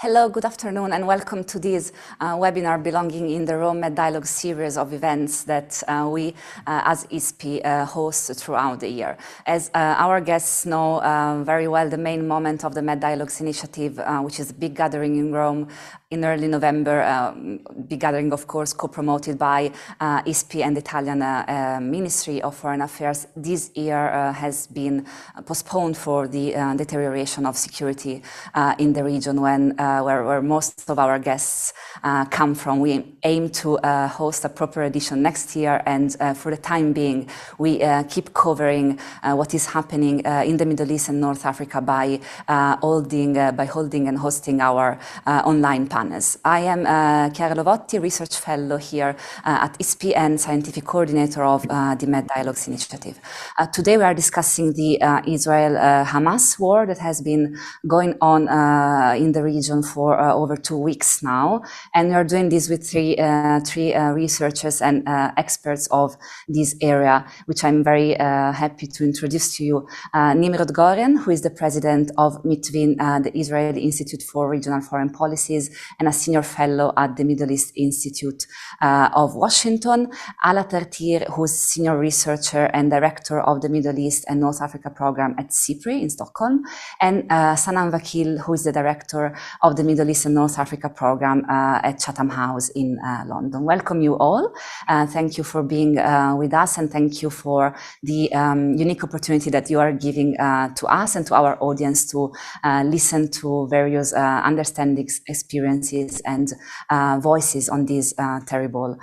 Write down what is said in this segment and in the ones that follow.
Hello, good afternoon, and welcome to this webinar belonging in the Rome Med Dialogue series of events that we, as ISPI, host throughout the year. As our guests know very well, the main moment of the Med Dialogues initiative, which is a big gathering in Rome in early November, big gathering, of course, co-promoted by ISPI and the Italian Ministry of Foreign Affairs, this year has been postponed for the deterioration of security in the region where most of our guests come from. We aim to host a proper edition next year, and for the time being, we keep covering what is happening in the Middle East and North Africa by holding and hosting our online panels. I am CHIARA LOVOTTI, Research Fellow here at ISPI and Scientific Coordinator of the Med Dialogues Initiative. Today we are discussing the Israel-Hamas war that has been going on in the region for over 2 weeks now, and we are doing this with three researchers and experts of this area, which I'm very happy to introduce to you. NIMROD GOREN, who is the president of Mitvim, the Israeli Institute for Regional Foreign Policies, and a senior fellow at the Middle East Institute of Washington. ALAA TARTIR, who is senior researcher and director of the Middle East and North Africa program at SIPRI in Stockholm, and SANAM VAKIL, who is the director of the Middle East and North Africa program at Chatham House in London. Welcome you all. Thank you for being with us, and thank you for the unique opportunity that you are giving to us and to our audience to listen to various understandings, experiences, and voices on these terrible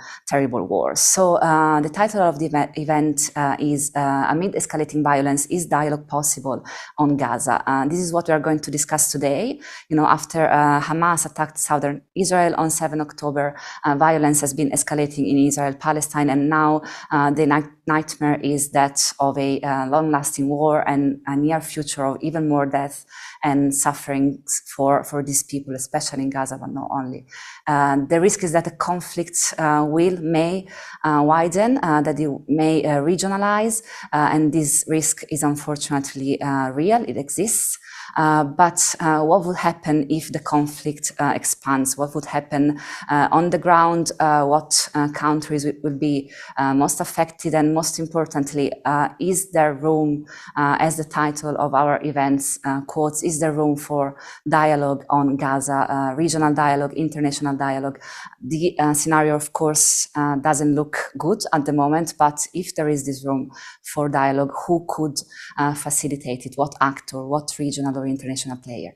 wars. So the title of the event is Amid Escalating Violence, is Dialogue Possible on Gaza? This is what we are going to discuss today. You know, after Hamas attacked southern Israel on 7 October, violence has been escalating in Israel-Palestine, and now the nightmare is that of a long-lasting war and a near future of even more death and suffering for these people, especially in Gaza, but not only. The risk is that the conflict may widen, that it may regionalize, and this risk is unfortunately real, it exists. But what would happen if the conflict expands? What would happen on the ground? What countries will be most affected? And most importantly, is there room, as the title of our events quotes, is there room for dialogue on Gaza, regional dialogue, international dialogue? The scenario, of course, doesn't look good at the moment, but if there is this room for dialogue, who could facilitate it? What actor, what regional or international player?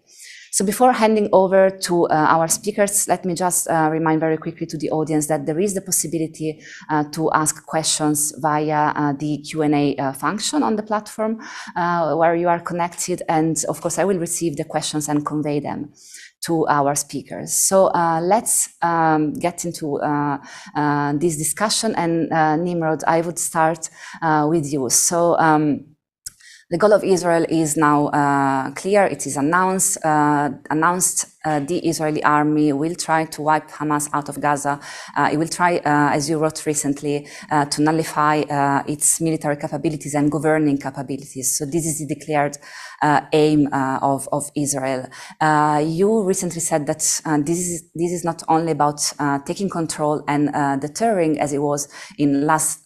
So before handing over to our speakers, let me just remind very quickly to the audience that there is the possibility to ask questions via the Q&A function on the platform where you are connected, and of course I will receive the questions and convey them to our speakers. So let's get into this discussion, and Nimrod, I would start with you. So the goal of Israel is now clear. It is announced. The Israeli army will try to wipe Hamas out of Gaza. It will try, as you wrote recently, to nullify its military capabilities and governing capabilities. So this is the declared aim of Israel. You recently said that this is not only about taking control and deterring, as it was in last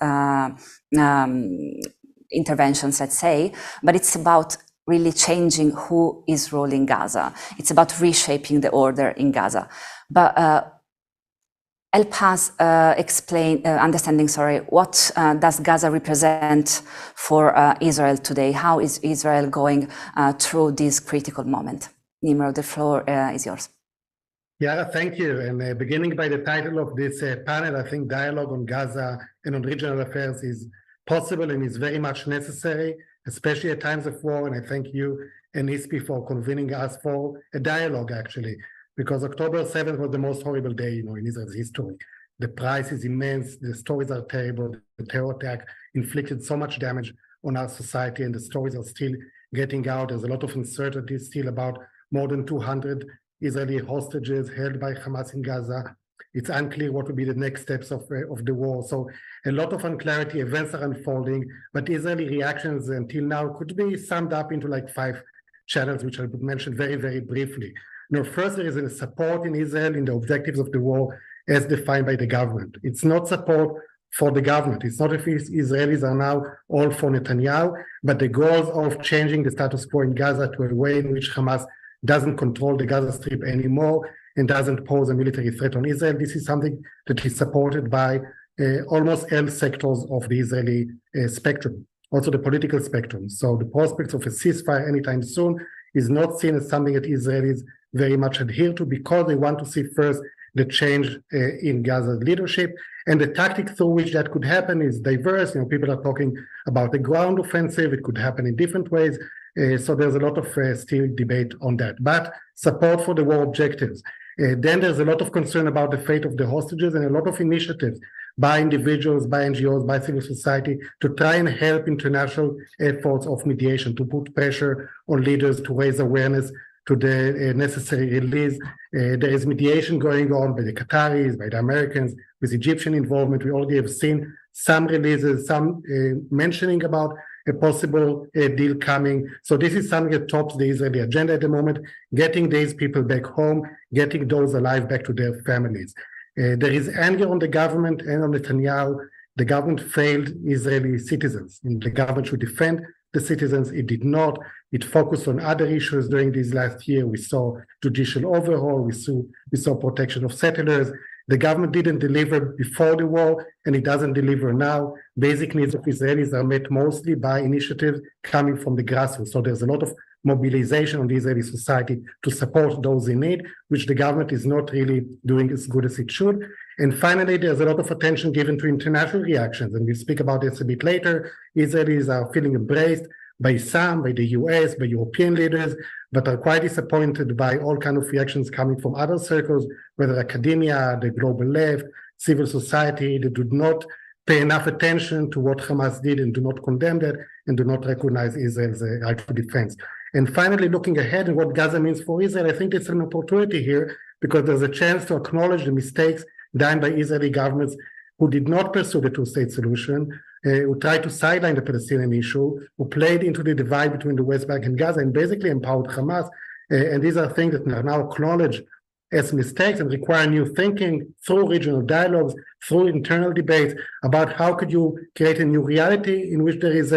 interventions, let's say, but it's about really changing who is ruling Gaza. It's about reshaping the order in Gaza. But help us understanding, what does Gaza represent for Israel today? How is Israel going through this critical moment? Nimrod, the floor is yours. Yeah, thank you. And beginning by the title of this panel, I think dialogue on Gaza and on regional affairs is possible and is very much necessary, especially at times of war. And I thank you and ISPI for convening us for a dialogue, actually, because October 7th was the most horrible day, in Israel's history. The price is immense. The stories are terrible. The terror attack inflicted so much damage on our society, and the stories are still getting out. There's a lot of uncertainty still about more than 200 Israeli hostages held by Hamas in Gaza. It's unclear what will be the next steps of the war. So a lot of unclarity, events are unfolding, but Israeli reactions until now could be summed up into like 5 channels, which I would mention very, very briefly. First, there is a support in Israel in the objectives of the war as defined by the government. It's not support for the government. It's not if Israelis are now all for Netanyahu, but the goals of changing the status quo in Gaza to a way in which Hamas doesn't control the Gaza Strip anymore and doesn't pose a military threat on Israel. This is something that is supported by almost all sectors of the Israeli spectrum, also the political spectrum. So the prospects of a ceasefire anytime soon is not seen as something that Israelis very much adhere to, because they want to see first the change in Gaza's leadership. And the tactic through which that could happen is diverse. People are talking about a ground offensive. It could happen in different ways. So there's a lot of still debate on that. But support for the war objectives. Then there's a lot of concern about the fate of the hostages and a lot of initiatives by individuals, by NGOs, by civil society to try and help international efforts of mediation, to put pressure on leaders to raise awareness to the necessary release. There is mediation going on by the Qataris, by the Americans, with Egyptian involvement. We already have seen some releases, some mentioning about a possible deal coming. So this is something that tops the Israeli agenda at the moment, getting these people back home, getting those alive back to their families. There is anger on the government and on Netanyahu. The government failed Israeli citizens, and the government should defend the citizens. It did not. It focused on other issues during this last year. We saw judicial overhaul. We saw protection of settlers. The government didn't deliver before the war, and it doesn't deliver now. Basic needs of Israelis are met mostly by initiatives coming from the grassroots. So there's a lot of mobilization on the Israeli society to support those in need, which the government is not really doing as good as it should. And finally, there's a lot of attention given to international reactions, and we'll speak about this a bit later. Israelis are feeling embraced by some, by the US, by European leaders, but are quite disappointed by all kinds of reactions coming from other circles, whether academia, the global left, civil society, that do not pay enough attention to what Hamas did and do not condemn that and do not recognize Israel's right to defense. And finally, looking ahead and what Gaza means for Israel, I think it's an opportunity here because there's a chance to acknowledge the mistakes done by Israeli governments who did not pursue the two-state solution, who tried to sideline the Palestinian issue, who played into the divide between the West Bank and Gaza and basically empowered Hamas. And these are things that are now acknowledged as mistakes and require new thinking through regional dialogues, through internal debates about how could you create a new reality in which there is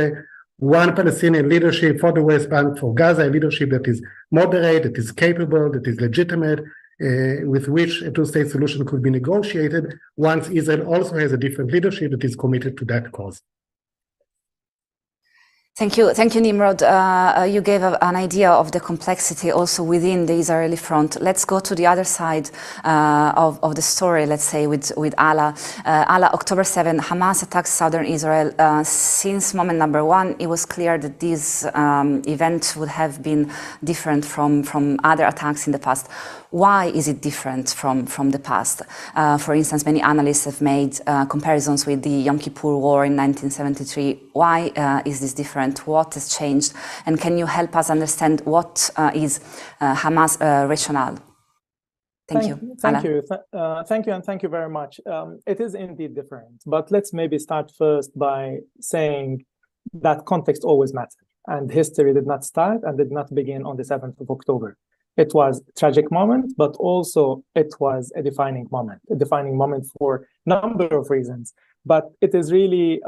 one Palestinian leadership for the West Bank, for Gaza, a leadership that is moderate, that is capable, that is legitimate, with which a two-state solution could be negotiated once Israel also has a different leadership that is committed to that cause. Thank you, Nimrod. You gave an idea of the complexity also within the Israeli front. Let's go to the other side of the story, let's say, with ALAA. ALAA, October 7, Hamas attacks southern Israel. Since moment number one, it was clear that this event would have been different from other attacks in the past. Why is it different from the past? For instance, many analysts have made comparisons with the Yom Kippur War in 1973. Why is this different? What has changed? And can you help us understand what is Hamas' rationale? Thank you. Thank you, and thank you very much. It is indeed different, but let's maybe start first by saying that context always matters, and history did not start and did not begin on the 7th of October. It was a tragic moment, but also it was a defining moment for a number of reasons. But it is really,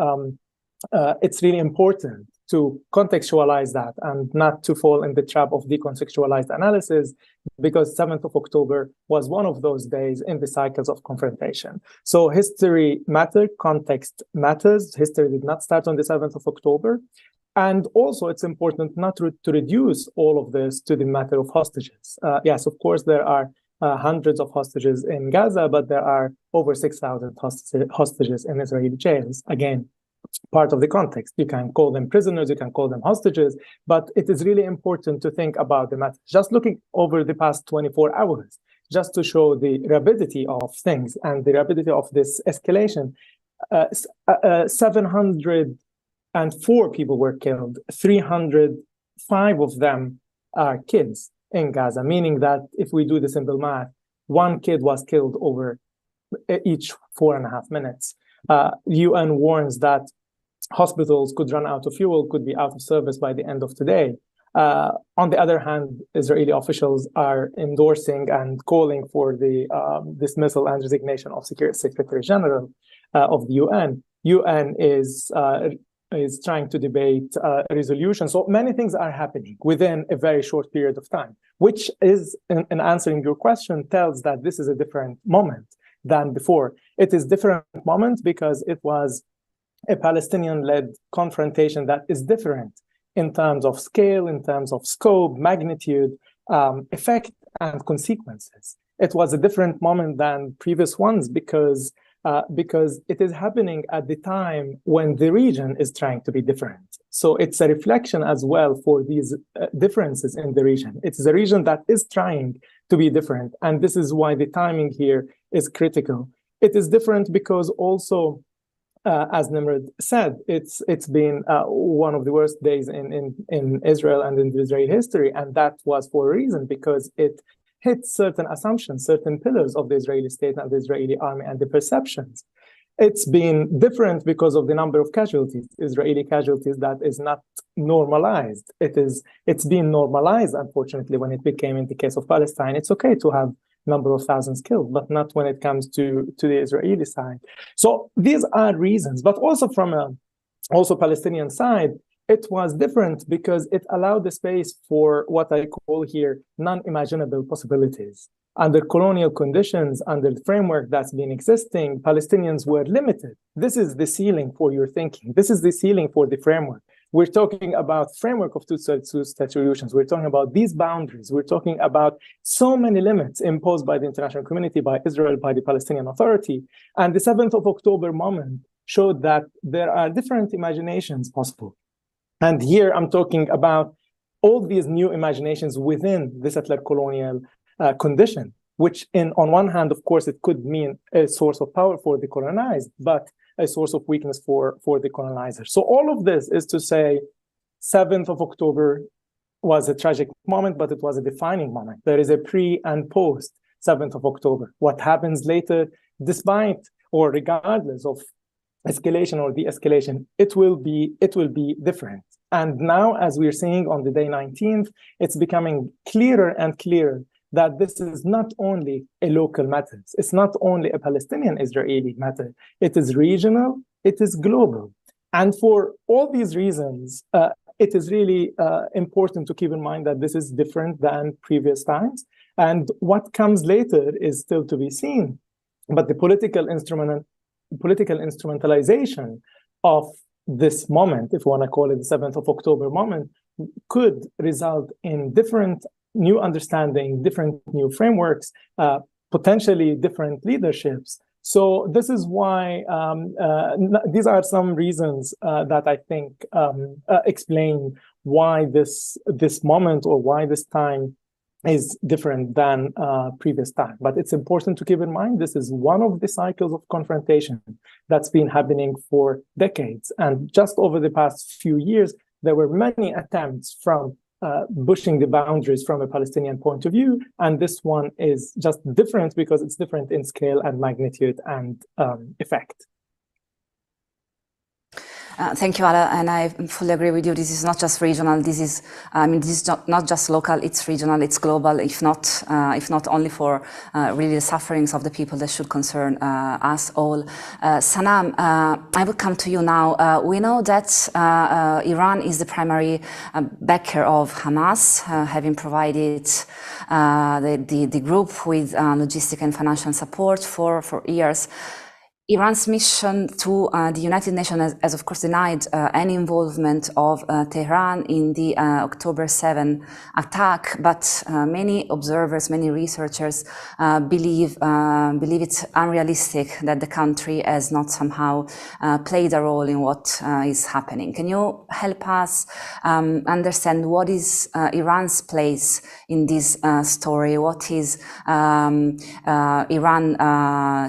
it's really important to contextualize that and not to fall in the trap of decontextualized analysis, because 7th of October was one of those days in the cycles of confrontation. So history matters, context matters. History did not start on the 7th of October. And also, it's important not to reduce all of this to the matter of hostages. Yes, of course, there are hundreds of hostages in Gaza, but there are over 6,000 hostages in Israeli jails. Again, part of the context. You can call them prisoners, you can call them hostages, but it is really important to think about the matter. Just looking over the past 24 hours, just to show the rapidity of things and the rapidity of this escalation, 704 people were killed, 305 of them are kids in Gaza, meaning that if we do the simple math, one kid was killed over each 4.5 minutes. UN warns that hospitals could run out of fuel, could be out of service by the end of today. On the other hand, Israeli officials are endorsing and calling for the dismissal and resignation of Secretary General of the UN. UN is trying to debate a resolution. So many things are happening within a very short period of time, which is, in answering your question, tells that this is a different moment than before. It is a different moment because it was a Palestinian-led confrontation that is different in terms of scale, in terms of scope, magnitude, effect, and consequences. It was a different moment than previous ones because it is happening at the time when the region is trying to be different. So it's a reflection as well for these differences in the region. It's the region that is trying to be different. And this is why the timing here is critical. It is different because also, as NIMROD said, it's been one of the worst days in Israel and in the Israeli history, and that was for a reason, because it hit certain assumptions, certain pillars of the Israeli state and the Israeli army and the perceptions. It's been different because of the number of casualties, Israeli casualties, that is not normalized. It's been normalized, unfortunately, when it became in the case of Palestine. It's okay to have number of thousands killed, but not when it comes to the Israeli side. So these are reasons, but also from a Palestinian side, it was different because it allowed the space for what I call here non-imaginable possibilities. Under colonial conditions, under the framework that's been existing, Palestinians were limited. This is the ceiling for your thinking. This is the ceiling for the framework. We're talking about framework of two-state solutions. We're talking about these boundaries. We're talking about so many limits imposed by the international community, by Israel, by the Palestinian Authority. And the 7th of October moment showed that there are different imaginations possible. And here I'm talking about all these new imaginations within the settler colonial condition, which on one hand, of course, it could mean a source of power for the colonized, but a source of weakness for the colonizer. So all of this is to say 7th of October was a tragic moment, but it was a defining moment. There is a pre and post 7th of October. What happens later, despite or regardless of escalation or de-escalation, it will be different. And now, as we're seeing on the day 19th, it's becoming clearer and clearer that this is not only a local matter. It's not only a Palestinian-Israeli matter. It is regional, it is global. And for all these reasons, it is really important to keep in mind that this is different than previous times. And what comes later is still to be seen. But the political instrumentalization of this moment, if you want to call it the 7th of October moment, could result in different new understanding, different new frameworks, potentially different leaderships. So this is why these are some reasons that I think explain why this moment or why this time is different than previous time. But it's important to keep in mind this is one of the cycles of confrontation that's been happening for decades. And just over the past few years, there were many attempts from pushing the boundaries from a Palestinian point of view. And this one is just different because it's different in scale and magnitude and effect. Thank you, Ala, and I fully agree with you. This is not just regional. This is, this is not just local. It's regional. It's global. If not only for really the sufferings of the people that should concern us all. Sanam, I will come to you now. We know that Iran is the primary backer of Hamas, having provided the group with logistic and financial support for years. Iran's mission to the United Nations has of course denied any involvement of Tehran in the October 7 attack, but many observers, many researchers believe it's unrealistic that the country has not somehow played a role in what is happening. Can you help us understand what is Iran's place in this story? What is Iran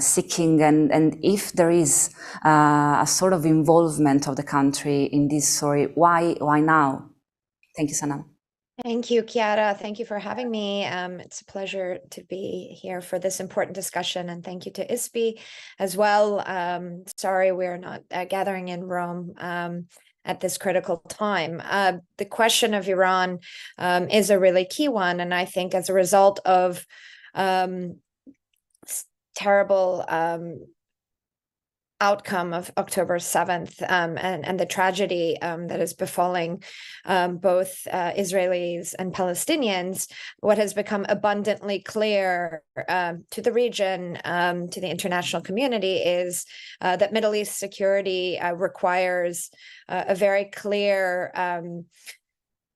seeking, and if there is a sort of involvement of the country in this story, why now? Thank you, Sanam. Thank you, Chiara. Thank you for having me. It's a pleasure to be here for this important discussion, and thank you to ISPI as well. Sorry we're not gathering in Rome at this critical time. The question of Iran is a really key one, and I think as a result of terrible outcome of October 7th and the tragedy that is befalling both Israelis and Palestinians, what has become abundantly clear to the region, to the international community, is that Middle East security requires a very clear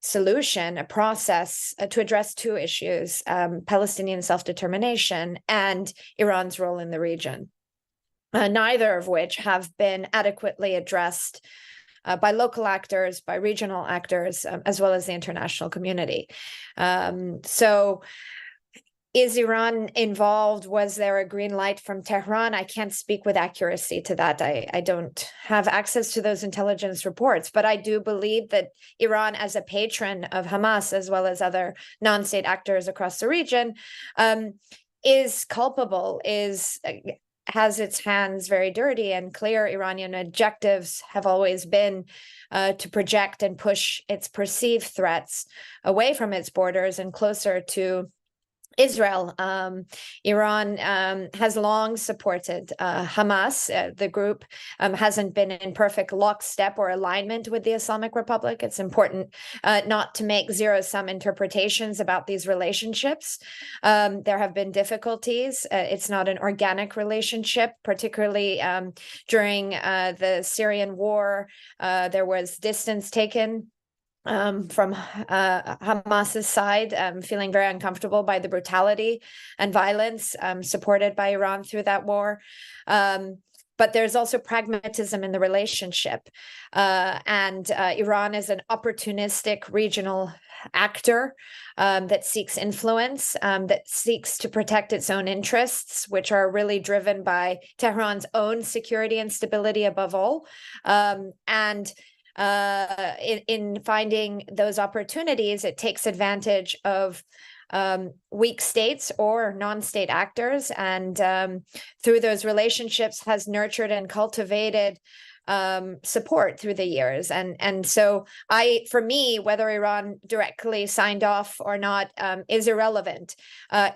solution, a process to address two issues, Palestinian self-determination and Iran's role in the region. Neither of which have been adequately addressed by local actors, by regional actors, as well as the international community. So is Iran involved? Was there a green light from Tehran? I can't speak with accuracy to that. I don't have access to those intelligence reports, but I do believe that Iran, as a patron of Hamas, as well as other non-state actors across the region, is culpable, has its hands very dirty, and clear Iranian objectives have always been to project and push its perceived threats away from its borders and closer to Israel. Iran has long supported Hamas. The group hasn't been in perfect lockstep or alignment with the Islamic Republic. It's important not to make zero-sum interpretations about these relationships. There have been difficulties. It's not an organic relationship, particularly during the Syrian war. There was distance taken from Hamas's side, feeling very uncomfortable by the brutality and violence supported by Iran through that war. But there's also pragmatism in the relationship. And Iran is an opportunistic regional actor that seeks influence, that seeks to protect its own interests, which are really driven by Tehran's own security and stability above all. In finding those opportunities, it takes advantage of weak states or non-state actors, and through those relationships has nurtured and cultivated support through the years. And so for me, whether Iran directly signed off or not is irrelevant.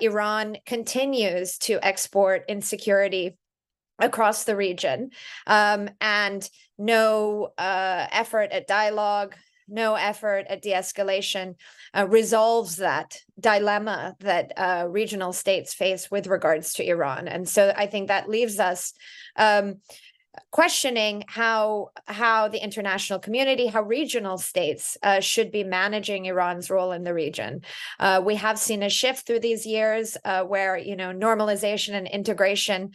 Iran continues to export insecurity across the region, and no effort at dialogue, no effort at de-escalation resolves that dilemma that regional states face with regards to Iran. And so I think that leaves us questioning how the international community, how regional states should be managing Iran's role in the region. We have seen a shift through these years where, normalization and integration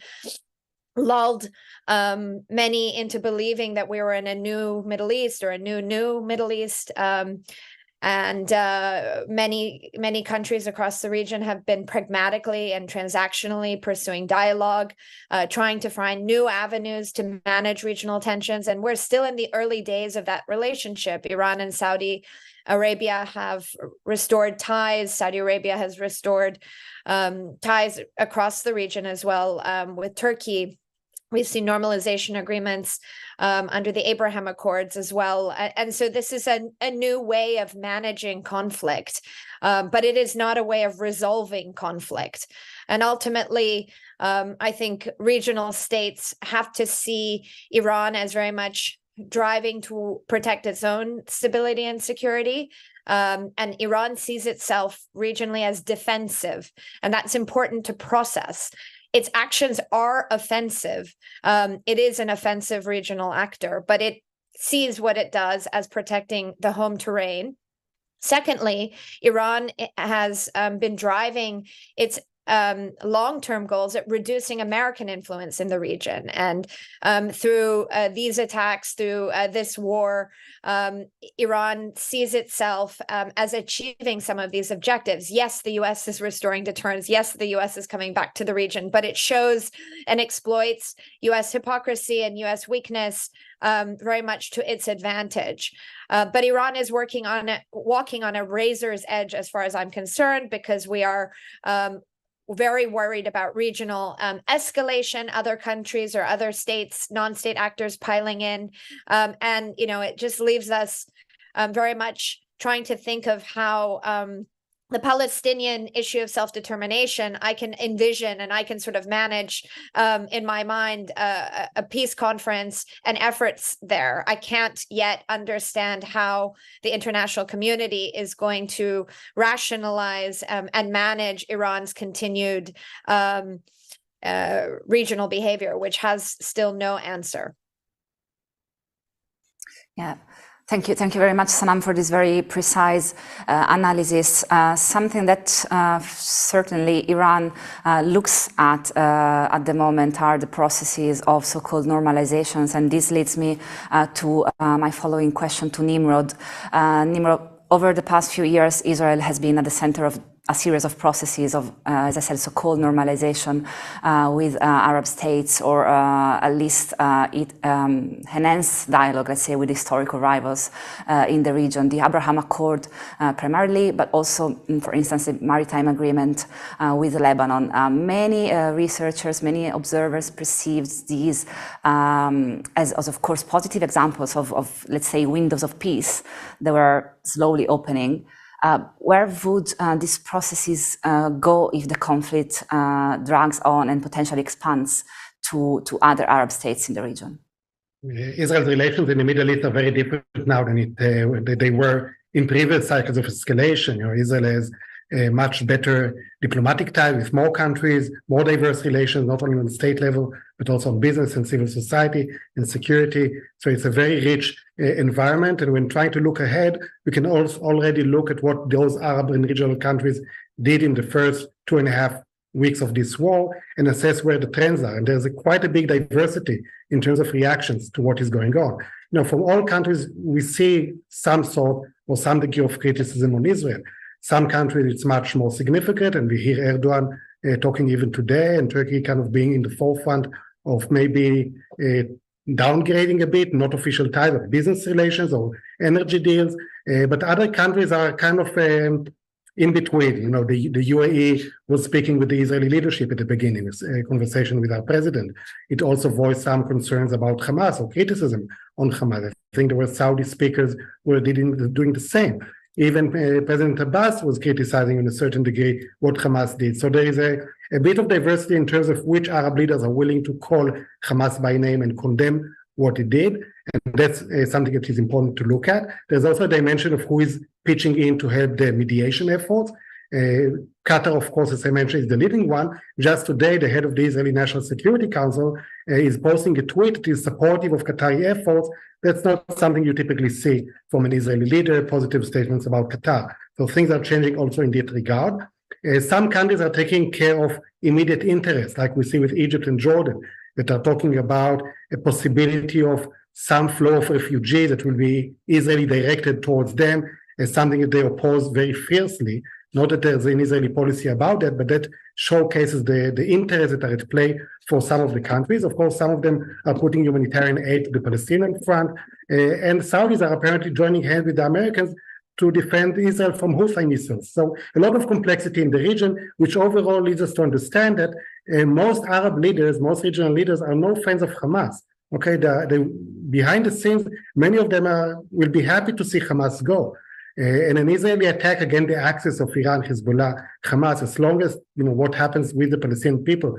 lulled many into believing that we were in a new Middle East, or a new Middle East. And many countries across the region have been pragmatically and transactionally pursuing dialogue, trying to find new avenues to manage regional tensions. And we're still in the early days of that relationship. Iran and Saudi Arabia have restored ties. Saudi Arabia has restored ties across the region as well, with Turkey. We've seen normalization agreements under the Abraham Accords as well. And so this is a new way of managing conflict, but it is not a way of resolving conflict. And ultimately, I think regional states have to see Iran as very much driving to protect its own stability and security. And Iran sees itself regionally as defensive, and that's important to process. Its actions are offensive. It is an offensive regional actor, but it sees what it does as protecting the home terrain. Secondly, Iran has been driving its long-term goals at reducing American influence in the region. And through these attacks, through this war, Iran sees itself as achieving some of these objectives. Yes, the U.S. is restoring deterrence. Yes, the U.S. is coming back to the region, but it shows and exploits U.S. hypocrisy and U.S. weakness very much to its advantage. But Iran is walking on a razor's edge as far as I'm concerned, because we are very worried about regional escalation, other countries or other states, non-state actors piling in. And, it just leaves us very much trying to think of how the Palestinian issue of self-determination, I can envision and I can sort of manage in my mind a peace conference and efforts there. I can't yet understand how the international community is going to rationalize and manage Iran's continued regional behavior, which has still no answer. Yeah. Thank you very much, Sanam, for this very precise analysis. Something that certainly Iran looks at the moment are the processes of so-called normalizations, and this leads me to my following question to NIMROD. NIMROD, over the past few years, Israel has been at the center of a series of processes of, as I said, so-called normalization with Arab states, or at least enhanced dialogue, let's say, with historical rivals in the region. The Abraham Accord primarily, but also, for instance, the maritime agreement with Lebanon. Many researchers, many observers perceived these as, of course, positive examples of, let's say, windows of peace that were slowly opening. Where would these processes go if the conflict drags on and potentially expands to other Arab states in the region? Israel's relations in the Middle East are very different now than they were in previous cycles of escalation. Israel has a much better diplomatic tie with more countries, more diverse relations, not only on the state level, but also on business and civil society and security. So it's a very rich environment. And when trying to look ahead, we can also already look at what those Arab and regional countries did in the first 2.5 weeks of this war and assess where the trends are. And there's quite a big diversity in terms of reactions to what is going on. From all countries, we see some sort or some degree of criticism on Israel. Some countries, it's much more significant, and we hear Erdogan talking even today, and Turkey kind of being in the forefront of maybe downgrading a bit, not official ties of business relations or energy deals, but other countries are kind of in between. The UAE was speaking with the Israeli leadership at the beginning, a conversation with our president. It also voiced some concerns about Hamas or criticism on Hamas. I think there were Saudi speakers who were doing the same. Even President Abbas was criticizing in a certain degree what Hamas did. So there is a bit of diversity in terms of which Arab leaders are willing to call Hamas by name and condemn what it did. And that's something that is important to look at. There's also a dimension of who is pitching in to help the mediation efforts. Qatar, of course, as I mentioned, is the leading one. Just today, the head of the Israeli National Security Council is posting a tweet that is supportive of Qatari efforts. That's not something you typically see from an Israeli leader, positive statements about Qatar. So things are changing also in that regard. Some countries are taking care of immediate interests, like we see with Egypt and Jordan, that are talking about a possibility of some flow of refugees that will be Israeli directed towards them as something that they oppose very fiercely. Not that there's an Israeli policy about that, but that showcases the interests that are at play for some of the countries. Of course, some of them are putting humanitarian aid to the Palestinian front, and Saudis are apparently joining hands with the Americans to defend Israel from Houthi missiles. So a lot of complexity in the region, which overall leads us to understand that most Arab leaders, most regional leaders are no fans of Hamas. Okay, behind the scenes, many of them will be happy to see Hamas go. And an Israeli attack against the axis of Iran, Hezbollah, Hamas, as long as what happens with the Palestinian people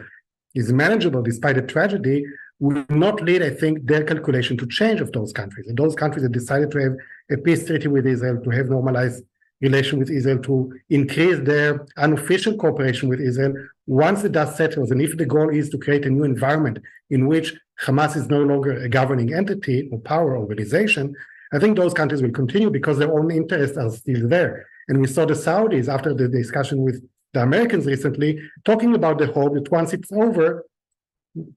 is manageable despite the tragedy, will not lead, I think, their calculation to change of those countries. And those countries that decided to have a peace treaty with Israel, to have normalized relation with Israel, to increase their unofficial cooperation with Israel, once the dust settles, and if the goal is to create a new environment in which Hamas is no longer a governing entity or power organization, I think those countries will continue because their own interests are still there. And we saw the Saudis, after the discussion with the Americans recently, talking about the hope that once it's over,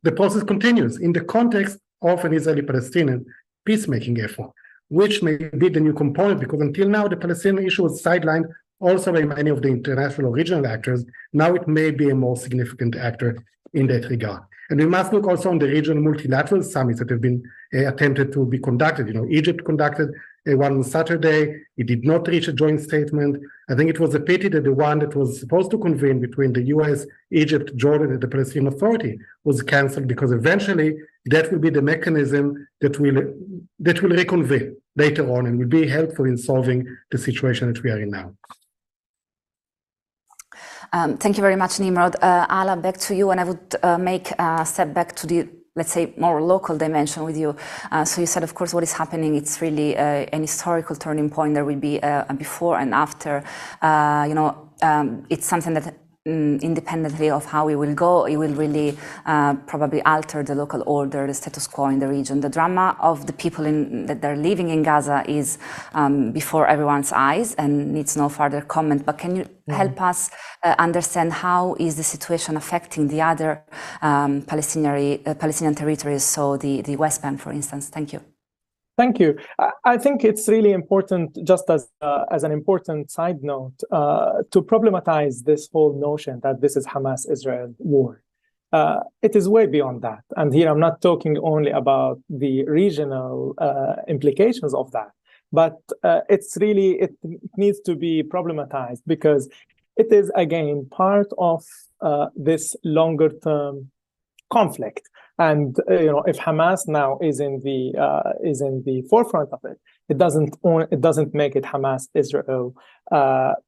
the process continues in the context of an Israeli-Palestinian peacemaking effort, which may be the new component, because until now the Palestinian issue was sidelined also by many of the international or regional actors. Now it may be a more significant actor in that regard. And we must look also on the regional multilateral summits that have been attempted to be conducted. You know, Egypt conducted one on Saturday. It did not reach a joint statement. I think it was a pity that the one that was supposed to convene between the US, Egypt, Jordan, and the Palestinian Authority was cancelled, because eventually that will be the mechanism that will reconvene later on and will be helpful in solving the situation that we are in now. Thank you very much, Nimrod. Ala, back to you, and I would make a step back to the, let's say, more local dimension with you. So you said, of course, what is happening, it's really an historical turning point. There will be a before and after. It's something that independently of how we will go, it will really probably alter the local order, the status quo in the region. The drama of the people that they're living in Gaza is before everyone's eyes and needs no further comment. But can you help us understand how is the situation affecting the other Palestinian territories, so the West Bank, for instance? Thank you. Thank you. I think it's really important, just as an important side note, to problematize this whole notion that this is Hamas-Israel war. It is way beyond that. And here I'm not talking only about the regional implications of that, but it needs to be problematized, because it is, again, part of this longer-term conflict. And if Hamas now is in the forefront of it, it doesn't make it Hamas-Israel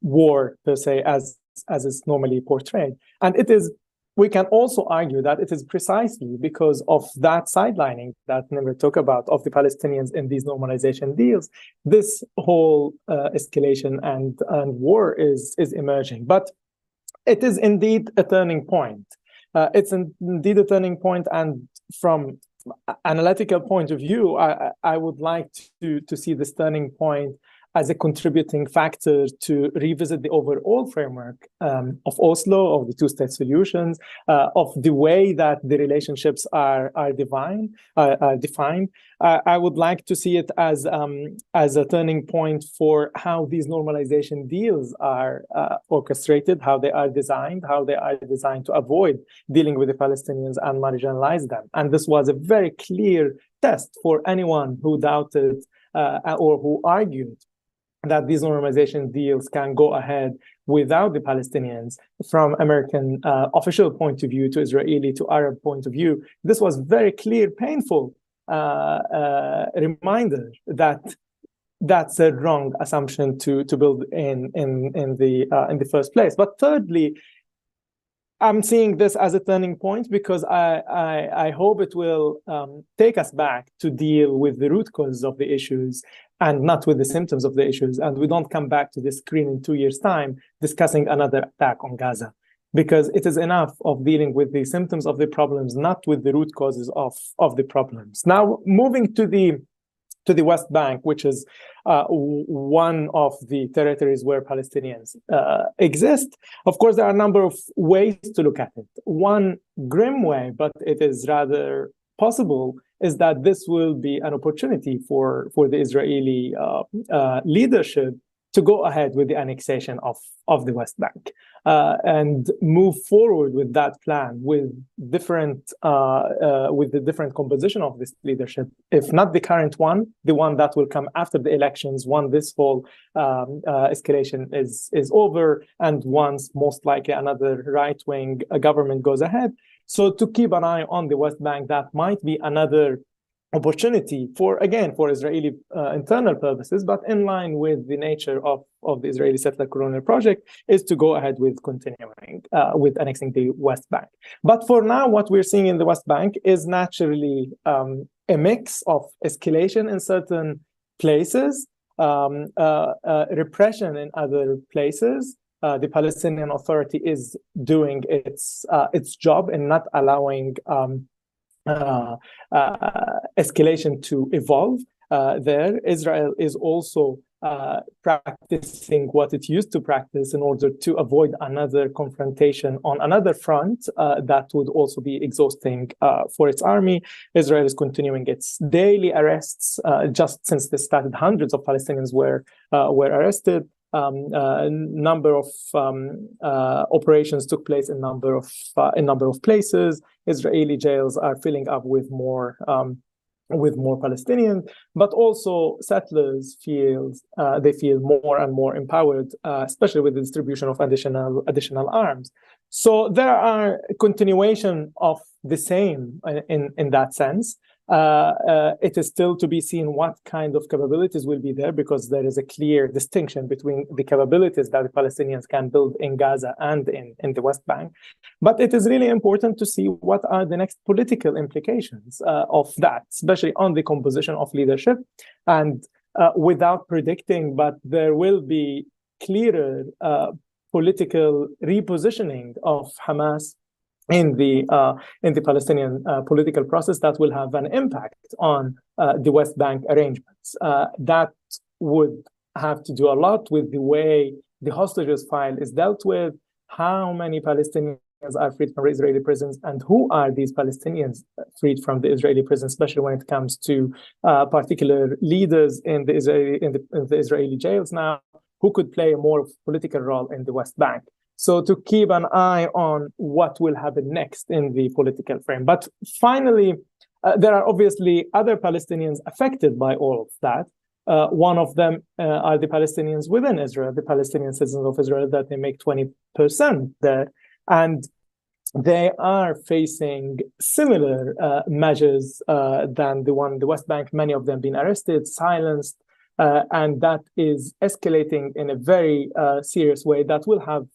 war per se, as is normally portrayed. And it is. We can also argue that it is precisely because of that sidelining that Nimrod talked about of the Palestinians in these normalization deals, this whole escalation and war is emerging. But it is indeed a turning point. It's indeed a turning point, and from analytical point of view, I would like to see this turning point as a contributing factor to revisit the overall framework of Oslo, of the two-state solutions, of the way that the relationships are defined. I would like to see it as a turning point for how these normalization deals are orchestrated, how they are designed to avoid dealing with the Palestinians and marginalize them. And this was a very clear test for anyone who doubted or who argued that these normalization deals can go ahead without the Palestinians. From American official point of view to Israeli to Arab point of view, this was very clear, painful reminder that that's a wrong assumption to build in the first place. But thirdly, I'm seeing this as a turning point because I hope it will take us back to deal with the root causes of the issues and not with the symptoms of the issues. And we don't come back to this screen in 2 years' time discussing another attack on Gaza, because it is enough of dealing with the symptoms of the problems, not with the root causes of the problems. Now, moving to the West Bank, which is one of the territories where Palestinians exist. Of course, there are a number of ways to look at it. One grim way, but it is rather possible, is that this will be an opportunity for the Israeli leadership to go ahead with the annexation of the West Bank and move forward with that plan with the different composition of this leadership. If not the current one, the one that will come after the elections, when this whole escalation is over, and once most likely another right-wing government goes ahead. So to keep an eye on the West Bank, that might be another opportunity for Israeli internal purposes, but in line with the nature of the Israeli settler colonial project, is to go ahead with continuing with annexing the West Bank. But for now, what we're seeing in the West Bank is naturally a mix of escalation in certain places, repression in other places. The Palestinian Authority is doing its job in not allowing escalation to evolve there. Israel is also practicing what it used to practice in order to avoid another confrontation on another front that would also be exhausting for its army. Israel is continuing its daily arrests. Just since this started, hundreds of Palestinians were arrested. A number of operations took place in number of places. Israeli jails are filling up with more Palestinians, but also settlers feel more and more empowered, especially with the distribution of additional arms. So there are continuation of the same in that sense. It is still to be seen what kind of capabilities will be there, because there is a clear distinction between the capabilities that the Palestinians can build in Gaza and in the West Bank. But it is really important to see what are the next political implications of that, especially on the composition of leadership. And without predicting, but there will be clearer political repositioning of Hamas in the Palestinian political process that will have an impact on the West Bank arrangements. That would have to do a lot with the way the hostages file is dealt with, how many Palestinians are freed from Israeli prisons, and who are these Palestinians freed from the Israeli prisons, especially when it comes to particular leaders in the Israeli jails now, who could play a more political role in the West Bank. So to keep an eye on what will happen next in the political frame. But finally, there are obviously other Palestinians affected by all of that. One of them are the Palestinians within Israel, the Palestinian citizens of Israel, that they make 20% there. And they are facing similar measures than the one in the West Bank, many of them being arrested, silenced, and that is escalating in a very serious way that will have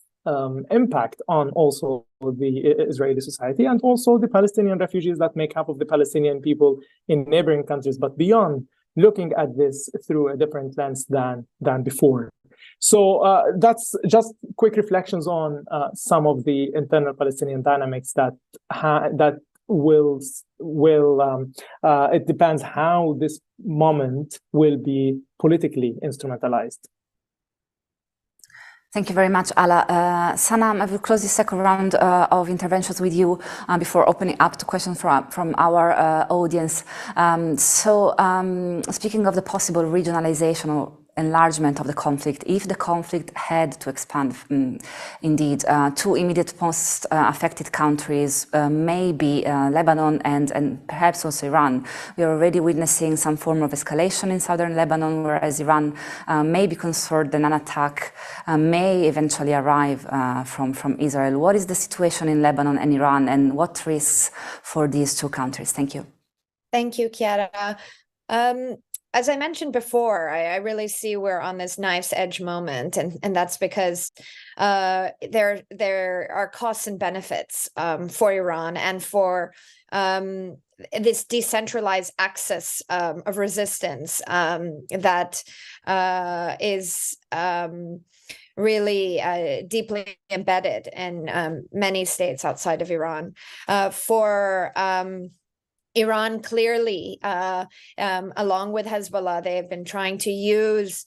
impact on also the Israeli society and also the Palestinian refugees that make up of the Palestinian people in neighboring countries, but beyond, looking at this through a different lens than before. So that's just quick reflections on some of the internal Palestinian dynamics that will it depends how this moment will be politically instrumentalized. Thank you very much, ALAA. Sanam, I will close this second round of interventions with you before opening up to questions from our audience. Speaking of the possible regionalization or enlargement of the conflict, if the conflict had to expand, indeed, two immediate most affected countries, maybe Lebanon and perhaps also Iran. We are already witnessing some form of escalation in southern Lebanon, whereas Iran may be concerned that an attack may eventually arrive from Israel. What is the situation in Lebanon and Iran, and what risks for these two countries? Thank you. Thank you, Chiara. As I mentioned before, I really see we're on this knife's edge moment, and that's because there are costs and benefits for Iran and for this decentralized axis of resistance that is really deeply embedded in many states outside of Iran. For Iran, clearly, along with Hezbollah, they have been trying to use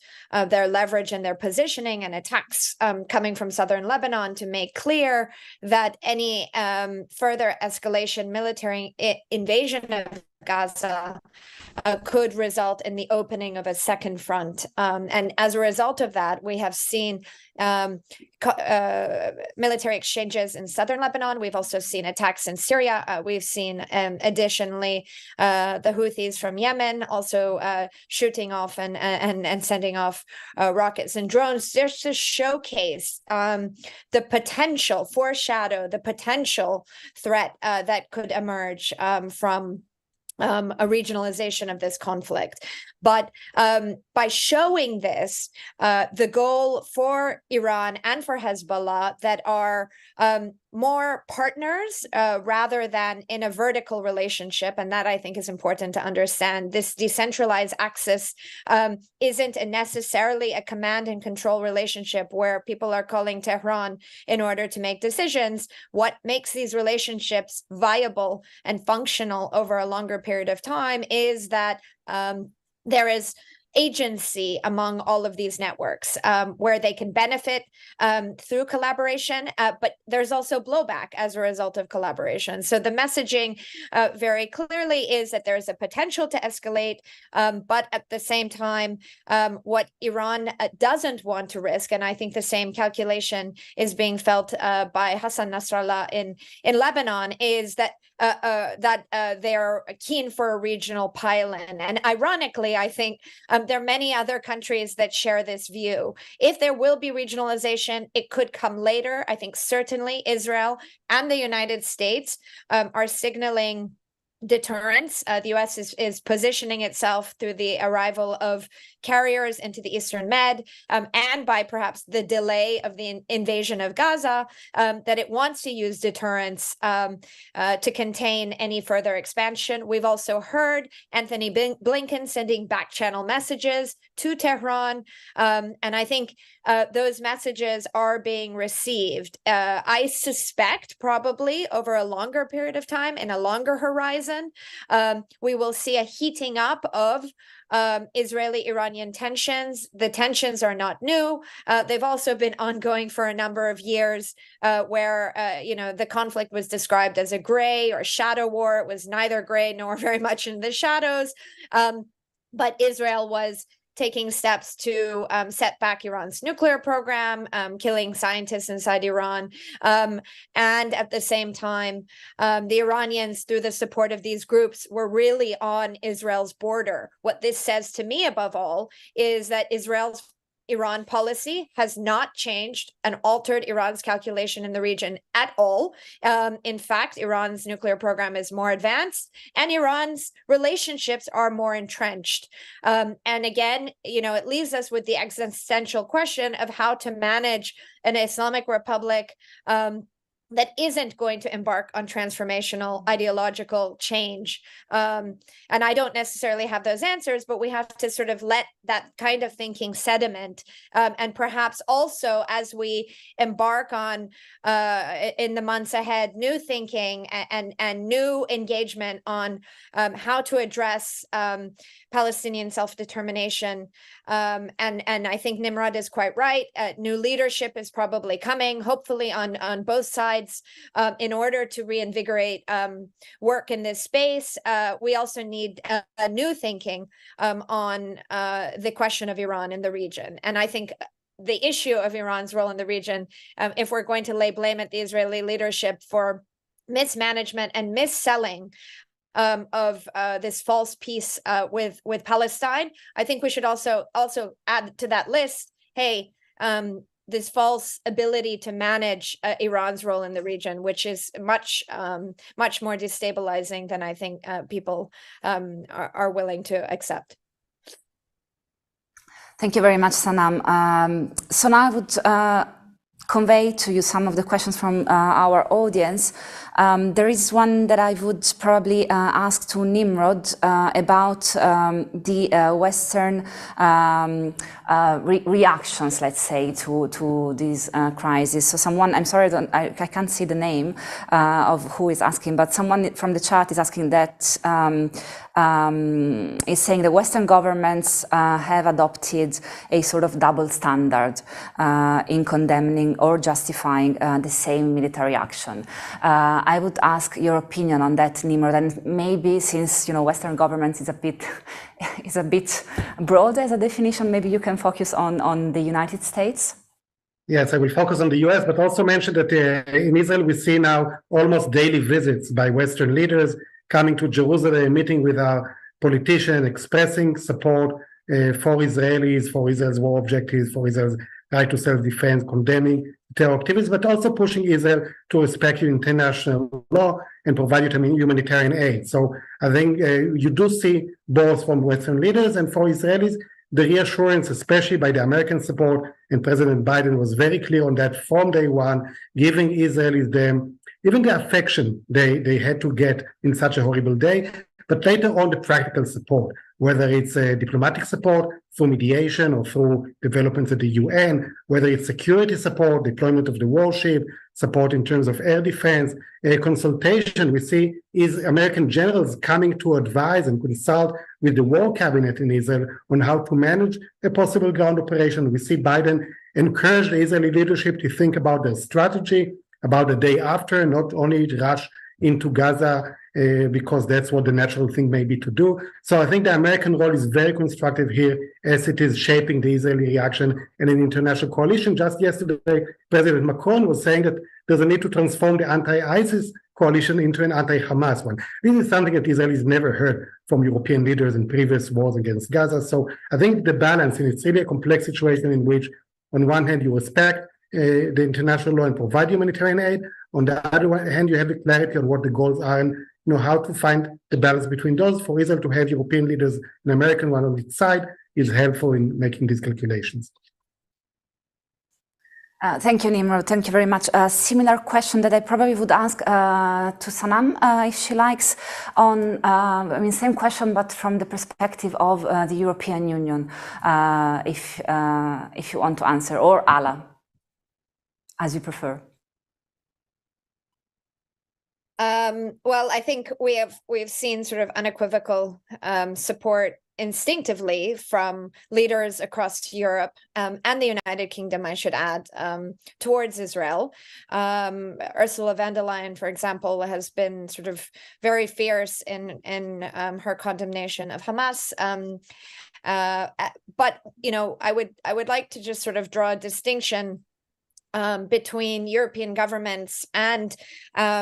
their leverage and their positioning and attacks coming from southern Lebanon to make clear that any further escalation, military invasion of Gaza could result in the opening of a second front. And as a result of that, we have seen military exchanges in southern Lebanon. We've also seen attacks in Syria. We've seen, additionally, the Houthis from Yemen also shooting off and sending off rockets and drones just to showcase the potential, foreshadow the potential threat that could emerge from a regionalization of this conflict. But by showing this, the goal for Iran and for Hezbollah that are more partners rather than in a vertical relationship, and that I think is important to understand. This decentralized axis isn't necessarily a command and control relationship where people are calling Tehran in order to make decisions. What makes these relationships viable and functional over a longer period of time is that there is agency among all of these networks, where they can benefit through collaboration, but there's also blowback as a result of collaboration. So the messaging very clearly is that there's a potential to escalate, but at the same time, what Iran doesn't want to risk, and I think the same calculation is being felt by Hassan Nasrallah in Lebanon, is that they're keen for a regional pile-in. And ironically, I think there are many other countries that share this view. If there will be regionalization, it could come later. I think certainly Israel and the United States are signaling deterrence. The U.S. is positioning itself through the arrival of carriers into the Eastern Med, and by perhaps the delay of the invasion of Gaza, that it wants to use deterrence to contain any further expansion. We've also heard Anthony Blinken sending back-channel messages to Tehran, and I think those messages are being received. I suspect probably over a longer period of time, in a longer horizon, we will see a heating up of Israeli-Iranian tensions. The tensions are not new. They've also been ongoing for a number of years, where the conflict was described as a gray or shadow war. It was neither gray nor very much in the shadows, but Israel was taking steps to set back Iran's nuclear program, killing scientists inside Iran. And at the same time, the Iranians, through the support of these groups, were really on Israel's border. What this says to me, above all, is that Israel's Iran policy has not changed and altered Iran's calculation in the region at all. In fact, Iran's nuclear program is more advanced and Iran's relationships are more entrenched. And again, it leaves us with the existential question of how to manage an Islamic Republic that isn't going to embark on transformational ideological change. And I don't necessarily have those answers, but we have to sort of let that kind of thinking sediment. And perhaps also, as we embark on, in the months ahead, new thinking and new engagement on how to address Palestinian self-determination. And I think Nimrod is quite right. New leadership is probably coming, hopefully on both sides, in order to reinvigorate work in this space. We also need a new thinking on the question of Iran in the region. And I think the issue of Iran's role in the region, if we're going to lay blame at the Israeli leadership for mismanagement and mis-selling of this false peace with Palestine, I think we should also add to that list, hey, this false ability to manage Iran's role in the region, which is much more destabilizing than I think people are willing to accept. Thank you very much, Sanam. So now I would convey to you some of the questions from our audience. There is one that I would probably ask to Nimrod about the Western reactions, let's say, to this crisis. So someone, I'm sorry, I can't see the name of who is asking, but someone from the chat is asking that, is saying the Western governments have adopted a sort of double standard in condemning or justifying the same military action. I would ask your opinion on that, Nimrod, and maybe since Western governments is a bit broad as a definition, maybe you can focus on the United States. Yes, I will focus on the US, but also mention that in Israel we see now almost daily visits by Western leaders coming to Jerusalem, meeting with our politicians, expressing support for Israelis, for Israel's war objectives, for Israel's right to self-defense, condemning terror activities, but also pushing Israel to respect international law and provide humanitarian aid. So I think you do see both from Western leaders and for Israelis, the reassurance, especially by the American support, and President Biden was very clear on that from day one, giving Israelis even the affection they had to get in such a horrible day, but later on the practical support. whether it's diplomatic support through mediation or through developments at the UN, whether it's security support, deployment of the warship, support in terms of air defense, consultation. We see is American generals coming to advise and consult with the war cabinet in Israel on how to manage a possible ground operation. We see Biden encourage the Israeli leadership to think about their strategy, about the day after, not only rush into Gaza because that's what the natural thing may be to do. So I think the American role is very constructive here as it is shaping the Israeli reaction and an international coalition. Just yesterday, President Macron was saying that there's a need to transform the anti-ISIS coalition into an anti-Hamas one. This is something that Israelis never heard from European leaders in previous wars against Gaza. So I think the balance, and it's really a complex situation in which on one hand you respect the international law and provide humanitarian aid. On the other hand, you have the clarity on what the goals are and how to find the balance between those. For Israel to have European leaders, an American one on its side, is helpful in making these calculations. Thank you, Nimrod. Thank you very much. A similar question that I probably would ask to Sanam, if she likes, on, same question, but from the perspective of the European Union, if you want to answer, or ALAA, as you prefer. Well, I think we've seen sort of unequivocal support instinctively from leaders across Europe and the United Kingdom, I should add, towards Israel. Ursula von der Leyen, for example, has been sort of very fierce in her condemnation of Hamas. But I would like to just sort of draw a distinction between European governments and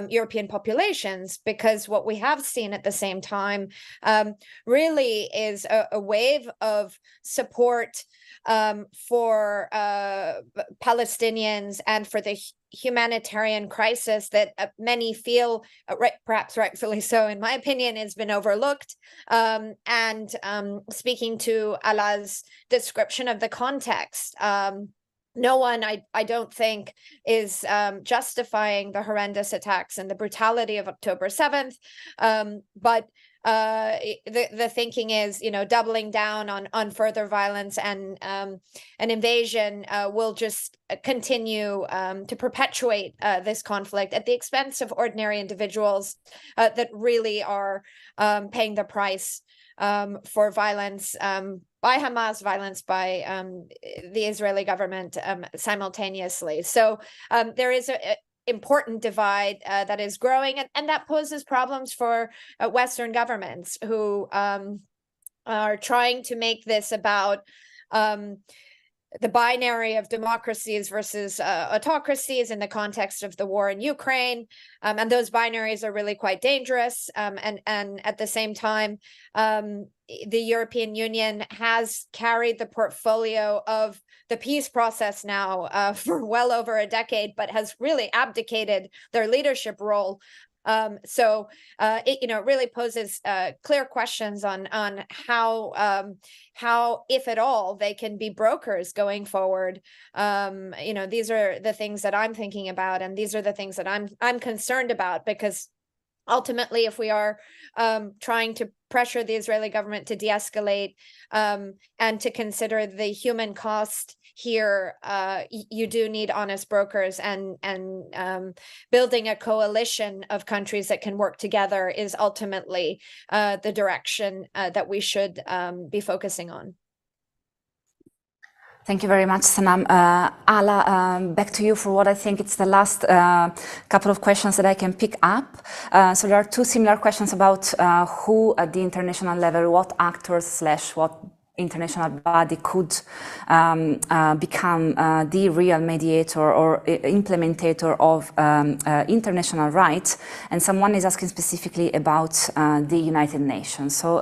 European populations, because what we have seen at the same time really is a wave of support for Palestinians and for the humanitarian crisis that many feel, perhaps rightfully so, in my opinion, has been overlooked. And speaking to ALAA's description of the context, no one, I don't think, is justifying the horrendous attacks and the brutality of October 7th. But the thinking is, doubling down on further violence and an invasion will just continue to perpetuate this conflict at the expense of ordinary individuals that really are paying the price for violence by Hamas, violence by the Israeli government simultaneously. So there is an important divide that is growing, and that poses problems for Western governments who are trying to make this about the binary of democracies versus autocracies in the context of the war in Ukraine. And those binaries are really quite dangerous. And at the same time, the European Union has carried the portfolio of the peace process now for well over a decade, but has really abdicated their leadership role. So it really poses clear questions on how, if at all, they can be brokers going forward. These are the things that I'm thinking about, and these are the things that I'm concerned about, because ultimately, if we are trying to pressure the Israeli government to de-escalate and to consider the human cost here, you do need honest brokers, and building a coalition of countries that can work together is ultimately the direction that we should be focusing on. Thank you very much, Sanam. ALAA, back to you for what I think it's the last couple of questions that I can pick up. So there are two similar questions about who at the international level, what actors / what international body could become the real mediator or implementator of international rights. And someone is asking specifically about the United Nations. So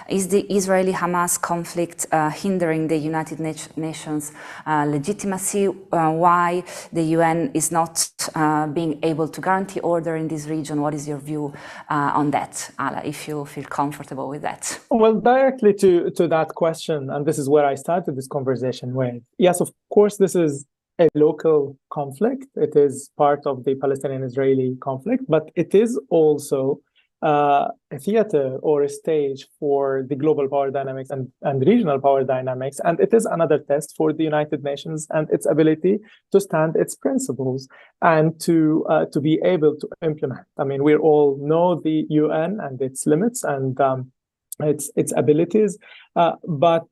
is the Israeli-Hamas conflict hindering the United Nations legitimacy? Why the UN is not being able to guarantee order in this region? What is your view on that, ALAA, if you feel comfortable with that? Well, directly to that question, and this is where I started this conversation with. Yes, of course, this is a local conflict. It is part of the Palestinian-Israeli conflict, but it is also a theater or a stage for the global power dynamics and regional power dynamics. And it is another test for the United Nations and its ability to stand its principles and to be able to implement. I mean, we all know the UN and its limits and its abilities, but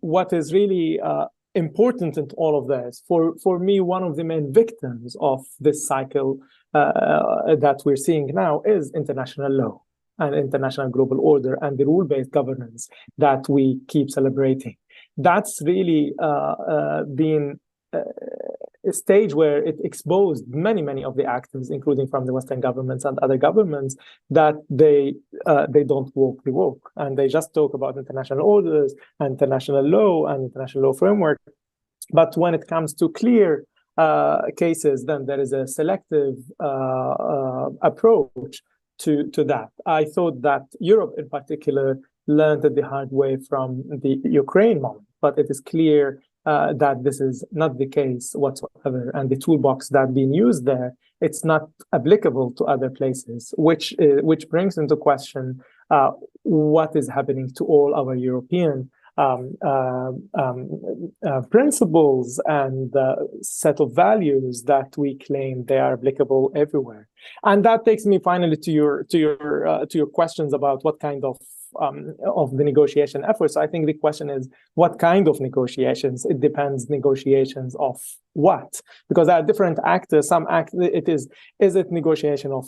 what is really important in all of this, for me, one of the main victims of this cycle that we're seeing now is international law and international global order and the rule-based governance that we keep celebrating. That's really been a stage where it exposed many of the actors, including from the Western governments and other governments, that they don't walk the walk, and they just talk about international orders, international law, and international law framework. But when it comes to clear cases, then there is a selective approach to that. I thought that Europe, in particular, learned it the hard way from the Ukraine moment, but it is clear that this is not the case whatsoever, and the toolbox that being used there, it's not applicable to other places, which brings into question what is happening to all our European principles and set of values that we claim they are applicable everywhere. And that takes me finally to your questions about what kind of the negotiation efforts. I think the question is, what kind of negotiations? It depends. Negotiations of what? Because there are different actors. Is it negotiation of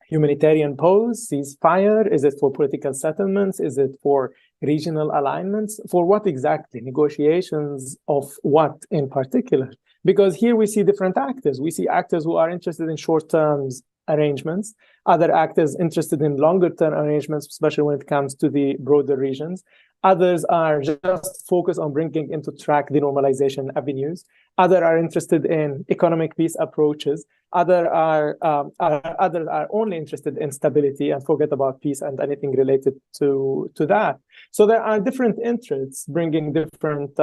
humanitarian pause, ceasefire? Is it for political settlements? Is it for regional alignments? For what exactly? Negotiations of what in particular? Because here we see different actors. We see actors who are interested in short-term arrangements, other actors interested in longer-term arrangements, especially when it comes to the broader regions. Others are just focused on bringing into track the normalization avenues. Others are interested in economic peace approaches. Others are only interested in stability and forget about peace and anything related to that. So there are different interests bringing different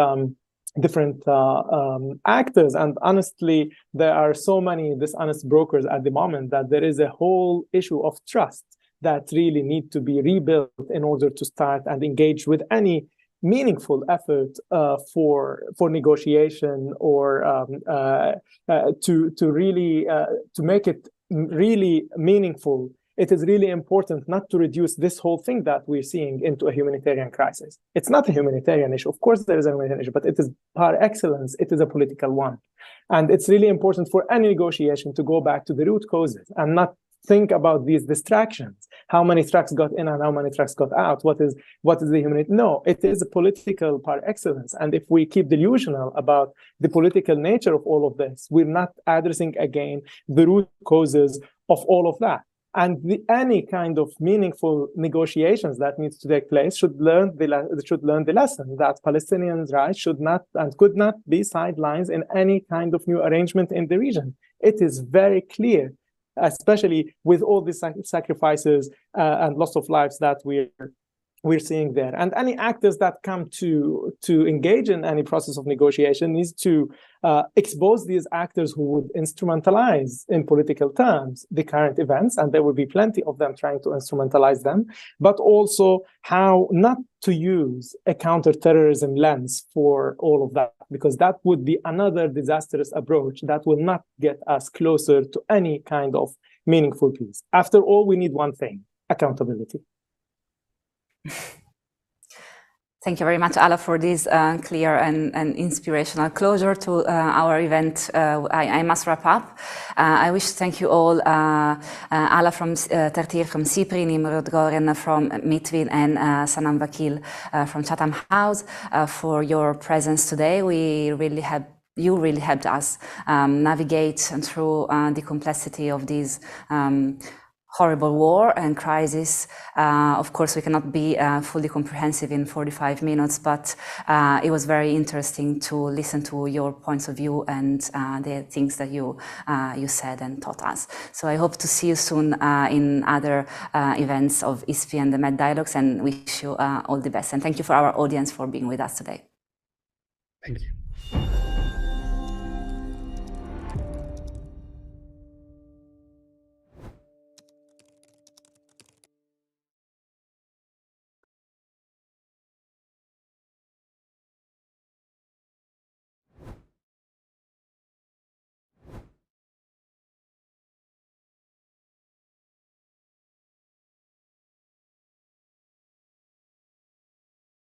actors, and honestly, there are so many dishonest brokers at the moment that there is a whole issue of trust that really need to be rebuilt in order to start and engage with any meaningful effort for negotiation or to make it really meaningful. It is really important not to reduce this whole thing that we're seeing into a humanitarian crisis. It's not a humanitarian issue. Of course, there is a humanitarian issue, but it is par excellence. It is a political one. And it's really important for any negotiation to go back to the root causes and not think about these distractions. How many trucks got in and how many trucks got out? What is the humanitarian? No, it is a political par excellence. And if we keep delusional about the political nature of all of this, we're not addressing again the root causes of all of that. And any kind of meaningful negotiations that needs to take place should learn the lesson that Palestinians' rights should not and could not be sidelines in any kind of new arrangement in the region. It is very clear, especially with all these sacrifices and loss of lives that we're seeing there. And any actors that come to engage in any process of negotiation needs to expose these actors who would instrumentalize in political terms the current events, and there will be plenty of them trying to instrumentalize them, but also how not to use a counterterrorism lens for all of that, because that would be another disastrous approach that will not get us closer to any kind of meaningful peace. After all, we need one thing: accountability. Thank you very much, Ala, for this clear and inspirational closure to our event. I must wrap up. I wish to thank you all, Ala from TARTIR, from SIPRI, NIMROD, GOREN from Mitvim, and SANAM VAKIL from Chatham House for your presence today. You really helped us navigate through the complexity of these horrible war and crisis. Of course, we cannot be fully comprehensive in 45 minutes, but it was very interesting to listen to your points of view and the things that you said and taught us. So I hope to see you soon in other events of ISPI and the Med Dialogues, and wish you all the best. And thank you for our audience for being with us today. Thank you.